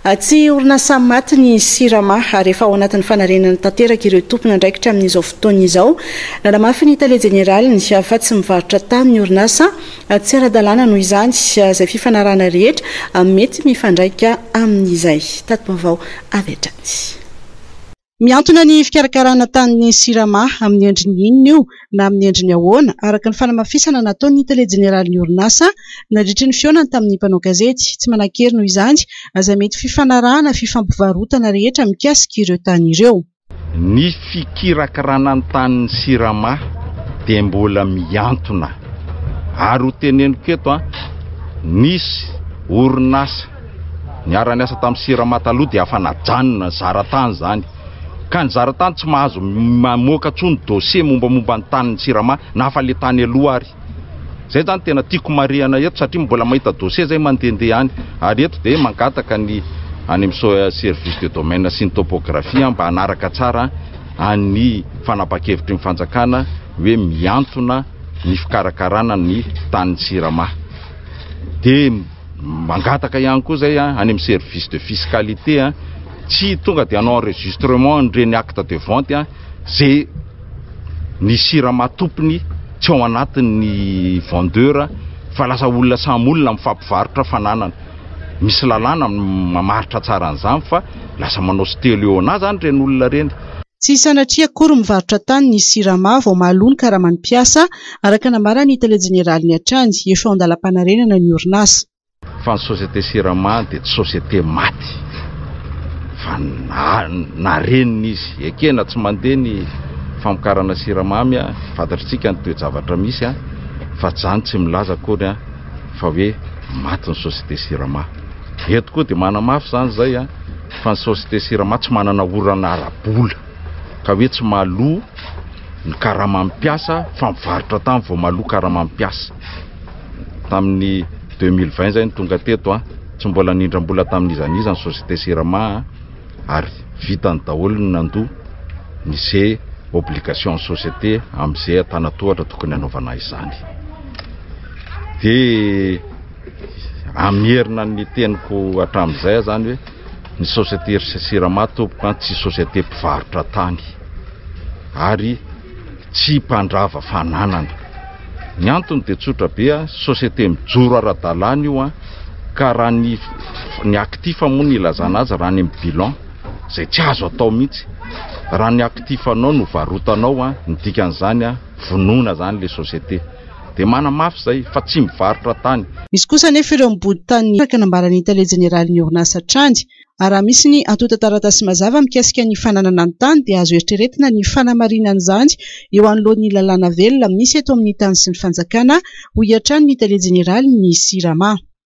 Tsy orinasa maty ny Sirama ary efa ao anatin'ny fanarenana tanteraka ireo tompona ndraikitra amin'izao fotoana izao. Nanamafy ny Tale Jeneraly ny fa tsy mivarotra tany ny orinasa tsy ara-dalàna noho izany izay fifanarahana rehetra mety mifandraika amin'izay. Tato-baovao avy hatrany. Miantona ny fikarakarana tanin'ny Sirama amin'ny endriny inona io na amin'ny endriny ahoana araka ny fanamafisana nataon'ny Tale Jeneraly ny orinasa nandritry ny fionany tamin'ny mpanao gazety. Tsy manan-kery noho izany aza mety fifanarahana fifampivarotana rehetra mikasika ireo tany ireo. Ny fikarakarana ny tanin'ny Sirama dia mbola miantona ary ho teneniko eto nisy orinasa niara niasa tamin'ny Sirama taloha dia afanajanona zaratany zany. Ka ny zaratany tsy mahazo mamoaka tsony dossier mombamomba ny tanin'ny Sirama na fa le tany aloha ary. Zay zany tena tiako marihana eto satria mbola mahita dossier zay mandehandeha any. Ary eto dia mangataka ny any amin'ny service de domaine sy ny topographie mba hanaraka tsara any fanapa-kevitry ny fanjakana hoe miantona ny fikarakarana ny tanin'ny Sirama. Dia mangataka ihany koa zay any amin'ny service de fiscalité tsy tonga dia hanao enregistrement nireny acte de vente zay ny Sirama tompony tsy ao anatin'ny vendeur fa lasa olona samy olona mifampivarotra fananana. Misy lalàna mamaritra tsara an'izany fa lasa manao steleo na zany reny olona reny. Tsy sanatria akory mivarotra tany ny Sirama vao mahalony karaman'ny mpiasa araka namara ny Tale Jeneraly ny hatrany efa andalam-panarenana ny orinasa. Fa ny société Sirama dia tsy société maty. Fa narenina izy ekena tsy mandeha ny famokarana siramamy fantatritsika ny toe-javatra misy fa zany tsy milaza akory fa hoe maty ny société Sirama. Eto koa dia manamafy zany zay fa ny société Sirama tsy manana orana ara-bola ka hoe tsy maloa ny karamam-piasa fa mivarotra tany vao maloa karamam-piasa. Tamin'ny 2020 zay ny tonga teto tsy mbola nindram-bola tamin'izan'iza ny société Sirama ary vitany daholo ny nandoa nisy obligation société amin'izay atanatohatra tokony hanaovana izany. Dia amierina ny teniko hatramin'izay zany hoe ny société Sirama tompoka tsy société mpivarotra tany ary tsy mpandrava fananana. Ny antony dia tsotra be société mijoro ara-dalàna io ka raha ny actif moa ny ilazana azy raha ny amin'ny bilan zay tsy azo atao mihitsy. Raha ny actif anao no varotanao ny dikan'izany vonoina zany le société. Dia manamafy zay fa tsy mivarotra tany. Misy kosa nefa ireo mibody tany araka nambaran'ny Tale Jeneraly ny orinasa hatrany. Ary raha misy ny antota taratasy mazava mikasika ny fananana ny tany dia azo eritreretina ny fanamarinana izany eo anoloan'ny lalàna velona misy eto amin'ny tany sy ny fanjakana ho hiatran'ny Tale Jeneraly ny Sirama.